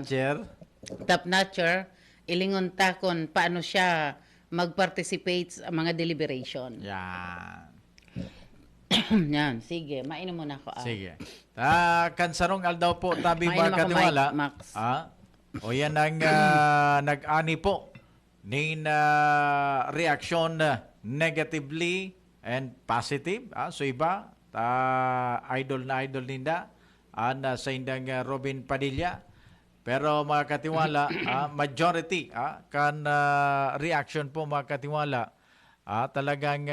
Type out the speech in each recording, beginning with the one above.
notcher. Top notcher, ilingon ta kung paano siya mag-participate sa mga deliberation. Yan. Yan, sige, mainom muna ako. Sige. Kansarong aldaw po tabi Mainom ba ako, katiwala? Max. O yan ang nag-ani po ni reaction negatively and positive. So iba, idol na idol ninda sa indang Robin Padilla. Pero mga katiwala, majority kan reaction po mga katiwala, talagang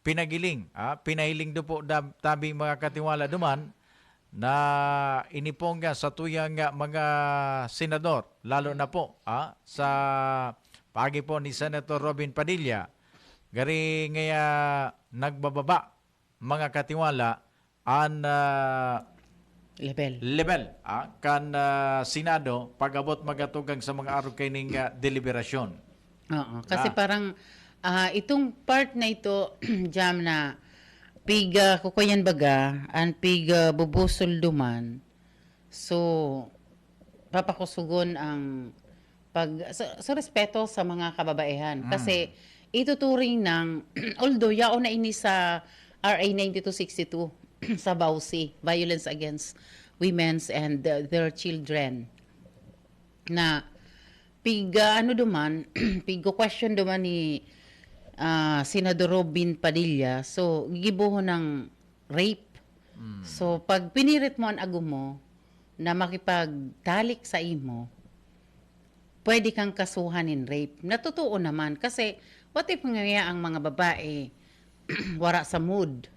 pinagiling, pinahiling do po tabi mga katiwala duman na inipong sa tuyang mga senador, lalo na po sa pagi po ni Senator Robin Padilla, gari ngaya nagbababa mga katiwala an level kan Senado pag-abot magatugang sa mga araw kayning deliberasyon. Oo, kasi parang itong part na ito, jam na piga kukuyan baga, an piga bubusol duman. So, papakusugon ang sa respeto sa mga kababaihan. Kasi ituturing ng, although yaon na ini sa RA 9262 sa BAUSI, Violence Against Women's and Their Children, na piga ano duman, piga question duman ni Senador Robin Padilla, so gigibuho ng rape. So pag pinirit mo ang agum mo na makipagtalik sa imo, pwede kang kasuhan in rape. Natotoo naman kasi what if nga ang mga babae wara sa mood,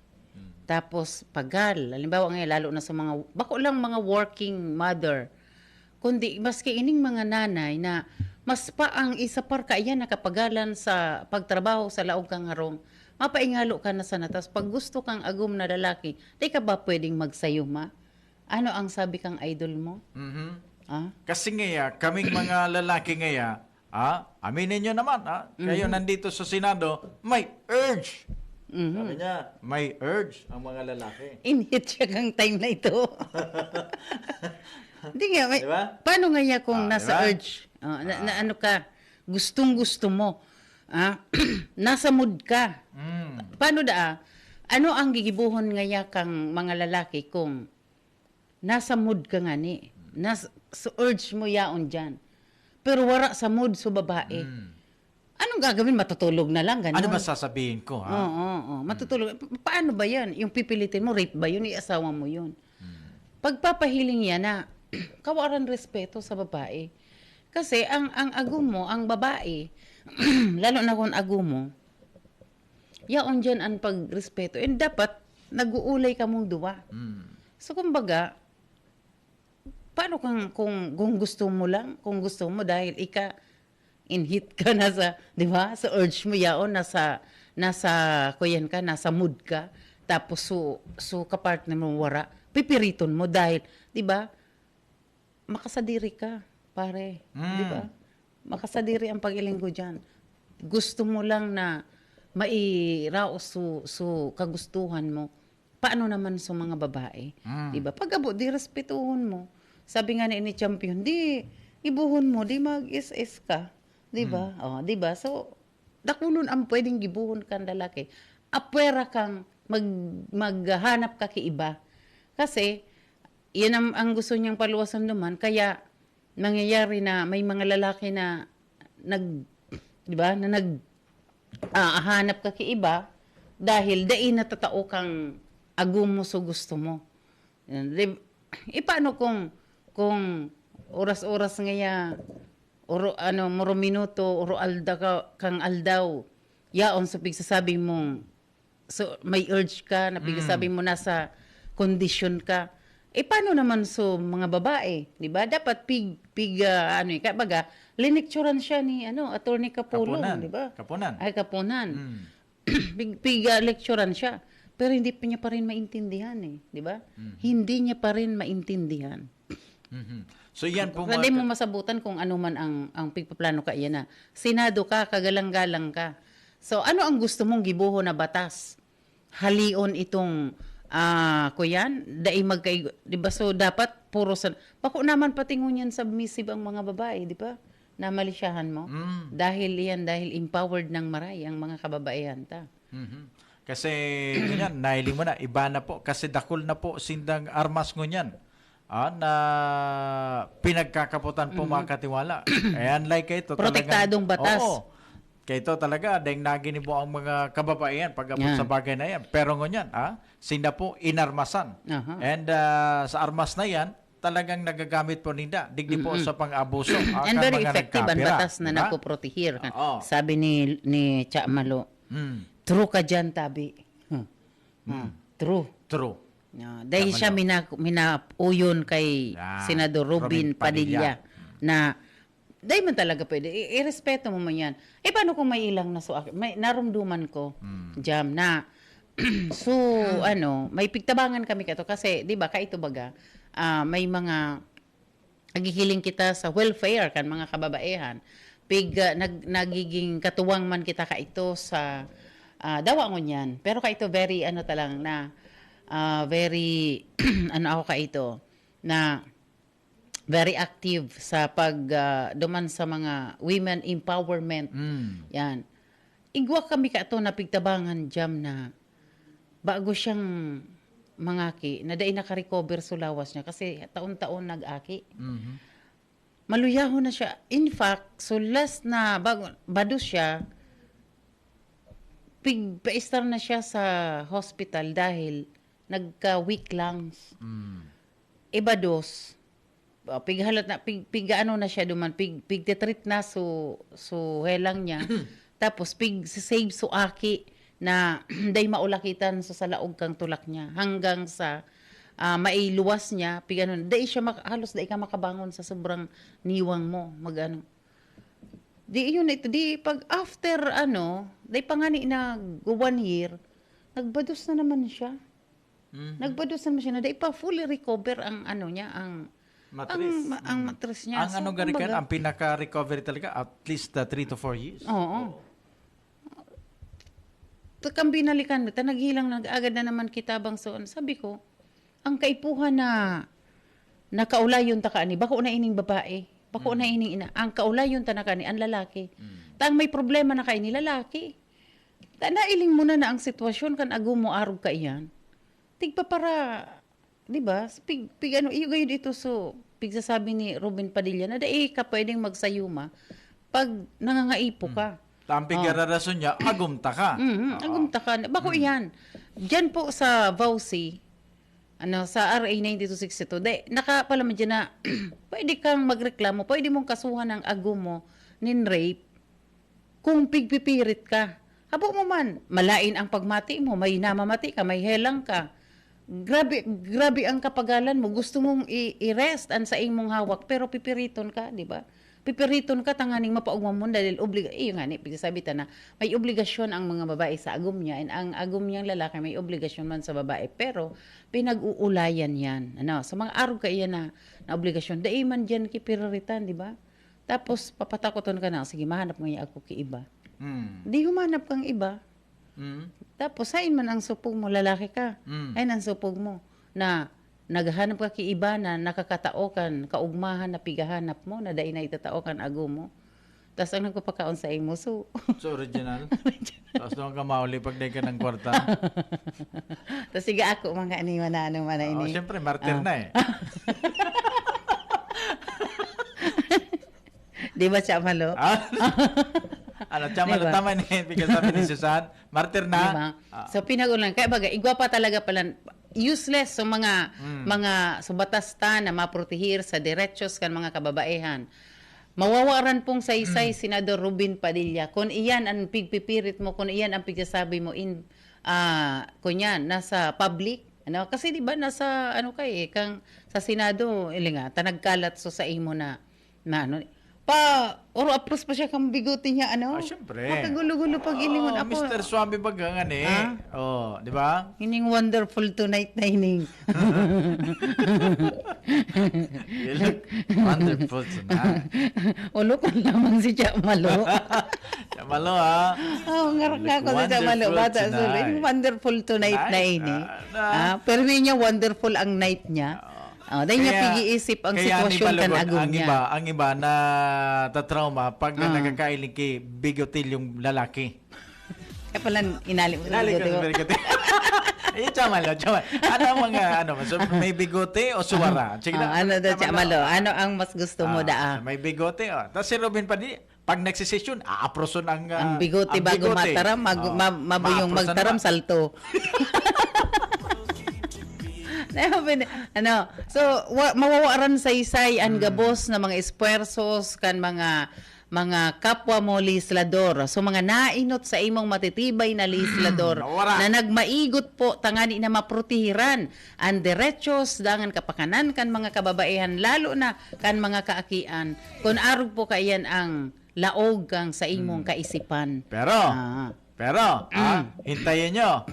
tapos pagal, halimbawa ngayon lalo na sa mga bako lang mga working mother, kundi maski ining mga nanay na mas pa ang isa par kaya nakapagalan sa pagtrabaho sa laog kang harong, mapaingalo ka na sa natas. Pag gusto kang agum na lalaki, di ka ba pwedeng magsayuma? Ano ang sabi kang idol mo? Kasi ngaya, kaming mga lalaki ngaya, aminin nyo naman, kayo nandito sa Senado, may urge. Sabi niya, may urge ang mga lalaki. Inhit siya kang time na ito. Hindi nga, diba? Paano nga kung nasa diba? urge? Na ano ka, gustong-gusto mo. Nasa mood ka. Paano ano ang gigibuhon nga kang mga lalaki kung nasa mood ka nga ni? Sa urge mo yaon dyan. Pero wala sa mood sa babae. Anong gagawin? Matutulog na lang, gano'n. Ano ba sasabihin ko, ha? Oo. Matutulog. Paano ba yan? Yung pipilitin mo, rape ba yun? Iasawa mo yun. Pagpapahiling yan na kawaran respeto sa babae. Kasi ang agum mo, ang babae, lalo na kung agum mo, yaon dyan ang pagrespeto. And dapat, nag-uulay ka mong duwa. So, kumbaga, paano kung gusto mo lang, kung gusto mo dahil in-hit ka na sa, di ba? Sa urge mo yaon, nasa kuyan ka, nasa mood ka, tapos so kapartner mo wara, pipiriton mo dahil, di ba? Makasadiri ka, pare. Di ba? Makasadiri ang pag-ilinggo dyan. Gusto mo lang na mairaos so kagustuhan mo. Paano naman sa mga babae? Di ba? Pag-abot, di respetuhon mo. Sabi nga ni champion, di ibuhon mo, di mag-is-is ka. Di ba? Di ba? So, dakulon ang pwedeng gibuhon kang lalaki. Apwera kang maghanap ka iba. Kasi, yan ang gusto niyang paluwasan naman. Kaya, nangyayari na may mga lalaki na di ba? Na hanap ka iba dahil dain natatao kang agum mo so gusto mo. Paano kung oras-oras ngaya moro minuto oro alda kang aldaw yaon sa pigsasabi mo so may urge ka na pigsasabi mo nasa kondisyon ka, paano naman so mga babae, di ba? Dapat baga linikturan siya ni Attorney Capulong, di ba? Kapunan. Lecturean siya, pero hindi pa niya pa rin maintindihan, di ba? Hindi niya pa rin maintindihan. So yan po hindi mo masabutan kung ano man ang pigpaplano ka yan na Senado ka, kagalang-galang ka. So ano ang gusto mong gibuho na batas? Halion itong kuyan, di ba? So dapat puro sa... Bako naman patingon yan submissive ang mga babae, di ba? Na malisyahan mo. Dahil empowered ng maray ang mga kababaihan ta. Kasi ngunyan, nahiling mo na, iba na po. Kasi dakol na po sindang armas ngunyan. Na pinagkakaputan po mga katiwala. Ayan, like ito. Protektadong batas. Oo. Kaya ito talaga, dahil nagini po ang mga kababaihan pagkapot sa bagay na yan. Pero ngunyan, sinda po inarmasan. And sa armas na yan, talagang nagagamit po nila. Digdi po sa pang-abuso. And very effective ang batas na napoprotehir. Sabi ni Cha Malo, true ka dyan, tabi. True. Dahil siya minauyon kay Senador Robin Padilla na dahil man talaga pwede. Irespeto mo man yan. Paano kung may ilang may narumduman ko, Jam, na so, may pigtabangan kami kato kasi, di ba, kaito baga, may mga nagihiling kita sa welfare kan mga kababaihan. Nagiging katuwang man kita kaito sa dawangon yan. Pero kaito very talang na very ako kaito na very active sa duman sa mga women empowerment. Yan. Igwa kami kaito na pigtabangan, Jam, na bago siyang mangaki, na dahil naka-recover sulawas niya kasi taon-taon nag-aki. Maluyaho na siya. In fact, so last na bado siya, pa-star na siya sa hospital dahil nagka-weak lungs. Ibados, pighalat na, ano na siya duman, pigtetreat na so helang niya. Tapos save so aki na day maulakitan sa laog kang tulak niya hanggang sa mailuwas niya pigano day siya halos day ka makabangon sa sobrang niwang mo magano di yun ito di pag after day pangani na 1 year nagbados na naman siya. Nagbados naman siya na day pa fully recover ang niya ang matris. Ang matris niya. Ang garikan ang pinaka-recovery talaga at least 3 to 4 years. Oo. Kang binalikan, naghilang nag-agad na naman kitabang soon. Sabi ko, ang kaipuhan na nakaulayon ta kaani, bako na ining babae, bako na ining ina. Ang kaulayon ta na kaani, ang lalaki. Tang may problema na kaini, lalaki. Nailing mo na ang sitwasyon kan ago mo arog ka iyan. Tigpa para, di ba? Iyo gayon dito so, pigsasabi ni Robin Padilla na dai ka pwedeng magsayuma pag nangangaipo ka. Tamping rason niya, agumta ka. Agumta ka. Bako iyan. Diyan po sa VAUSI, sa RA 9262, nakapalaman dyan na pwede kang magreklamo, pwede mong kasuhan ng ago mo nin rape kung pigpipirit ka. Habo mo man, malain ang pagmati mo, may namamati ka, may helang ka. Grabe ang kapagalan mo. Gusto mong i-rest ang sa imong hawak, pero pipiriton ka, di ba? Pipiriton ka tanganing mapaugmam mo dahil sabi ta na may obligasyon ang mga babae sa agom niya and ang agom niyang lalaki may obligasyon man sa babae pero pinag-uulayan yan sa mga arog ka iyan na obligasyon dai man diyan kipiriritan di ba tapos papatakoton ka na sige mahanap ngayon ako ki iba di humanap kang iba tapos hain man ang supog mo lalaki ka hain ang supog mo na naghahanap ka ki iba na nakakataokan, kaugmahan na pigahanap mo, na dahil na itataokan ago mo. Tapos ang nagpapakaon sa imo, so original? Tapos naman ka mauli pag day ka ng kwarta? Tapos sige ako, mga aniwan na ini. Siyempre, martir na Di ba siya malo? Siya malo tama ni sabi ni Susan, martir na. Diba? So pinag-ulan, kaya baga, igwa pa talaga pala, useless so mga sa batas ta na maprotehir sa derechos kan mga kababaihan. Mawawaran pong saysay Senador Robin Padilla kung iyan ang pigpipirit mo, kung iyan ang pigsasabi mo kunyan nasa public kasi di ba nasa kang sa Senado tanagkalat so sa imo na oro apros pa siya kang bigote niya syempre. Makagulo-gulo pag ilingon ako. Mr. Swami bagangan di ba? Ining wonderful tonight na ining. You look wonderful tonight. Ulo ko lamang si Chamalo. Chamalo ngarap nga ako si Chamalo. Bata, wonderful tonight na ini. Pero niya wonderful ang night niya. Dahil niya pigi-isip ang kaya ni sitwasyon kan Balogon, agum niya. ang iba na tatrauma pag nagkakailing kay bigotil yung lalaki. Kaya pala inali mo sa Dali bigote ko mo. sa bigote. Ay, chamalo. Ano ang mga, so, may bigote o suwara? Sige na. Ano daw, Chamalo? Ano ang mas gusto mo daa? May bigote. Tapos si Robin Padilla, pag nagsisesyon, aaproson Ang bigote bago mataram, mabuyong Maaproson magtaram, na. salto. So, mawawaran sa isay ang gabos na mga espuersos kan mga kapwa mo legislador. So mga nainot sa imong matitibay na legislador Nawara. na nagmaigot po tangani na maprotehiran ang derechos dangan kapakanan kan mga kababaihan lalo na kan mga kaakian kun arog po kayan ang laog kang sa imong kaisipan. Pero, hintayin nyo,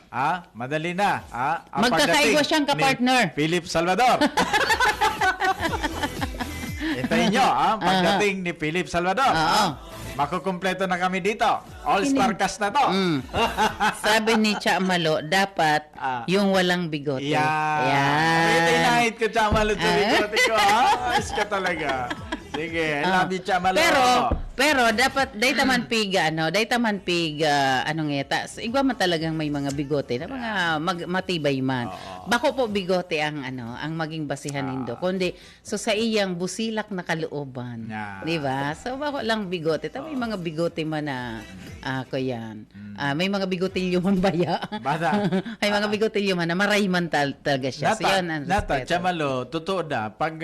madali na, ang Magkakaigwa pagdating siyang ni kapartner. Philip Salvador. Hintayin nyo, pagdating ni Philip Salvador. Makukumpleto na kami dito. All-star cast na to. Sabi ni Chamalo, dapat yung walang bigote. Yan. Tinahit ko, Chamalo, sa bigote ko. Ayos ka talaga. Sige, I love you, Chamalo. Pero dapat day taman piga igwa man talagang may mga bigote na mga matibay man. Bako po bigote ang ang maging basihan nindo kundi so sa iyang busilak na kalooban. Di ba? So bako lang bigote. May mga bigote man na kuyan. May mga bigotilyo man baya. Bata. May mga bigotilyo man na marayman talaga siya. So yun ang Nata, respeto. Chamalo, totoo da. Pag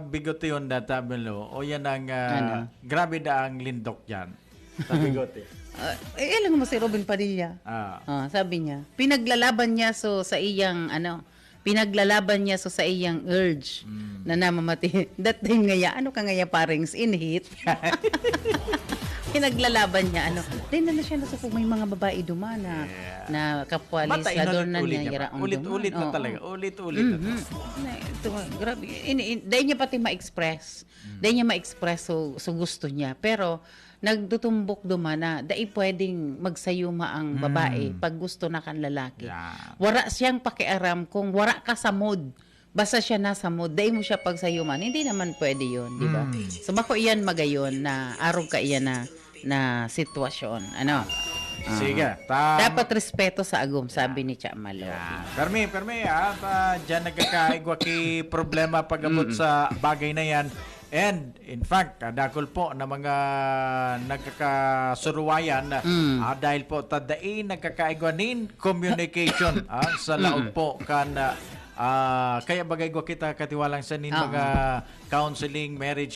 bigote yun na Chamalo, o yan ang, grabe da ang lindok dyan. Sa bigote. Ilang mo si Robin Padilla. Sabi niya, pinaglalaban niya so sa iyang sa iyang urge na namamati. Dating ngaya, ano ka ngaya parings inhit? Pinaglalaban niya, Din na siya nasa may mga babae dumana na kapwa legislador na niya. Ulit-ulit na talaga. Ulit-ulit na. Ito, grabe. Dahil niya pati ma-express. Dahil niya ma-express so gusto niya. Pero, nagtutumbok dumana, dahil pwedeng magsayuma ang babae pag gusto na kan lalaki. Wala siyang pakiaram kung wala ka sa mood. Basta siya nasa mood, dahil mo siya pagsayuman. Hindi naman pwede yun, di ba? So, bako iyan magayon na arog ka iyan na sitwasyon. Sige. Dapat respeto sa agum, sabi ni Chamalo. Permi, dyan nagkakaigwa ki problema pag-abot sa bagay na yan. And, in fact, dakol po na mga nagkakasuruwayan dahil po tadain nagkakaigwanin communication sa laog po kan kaya bagay ko kita katiwalang sa nin mga counseling, marriage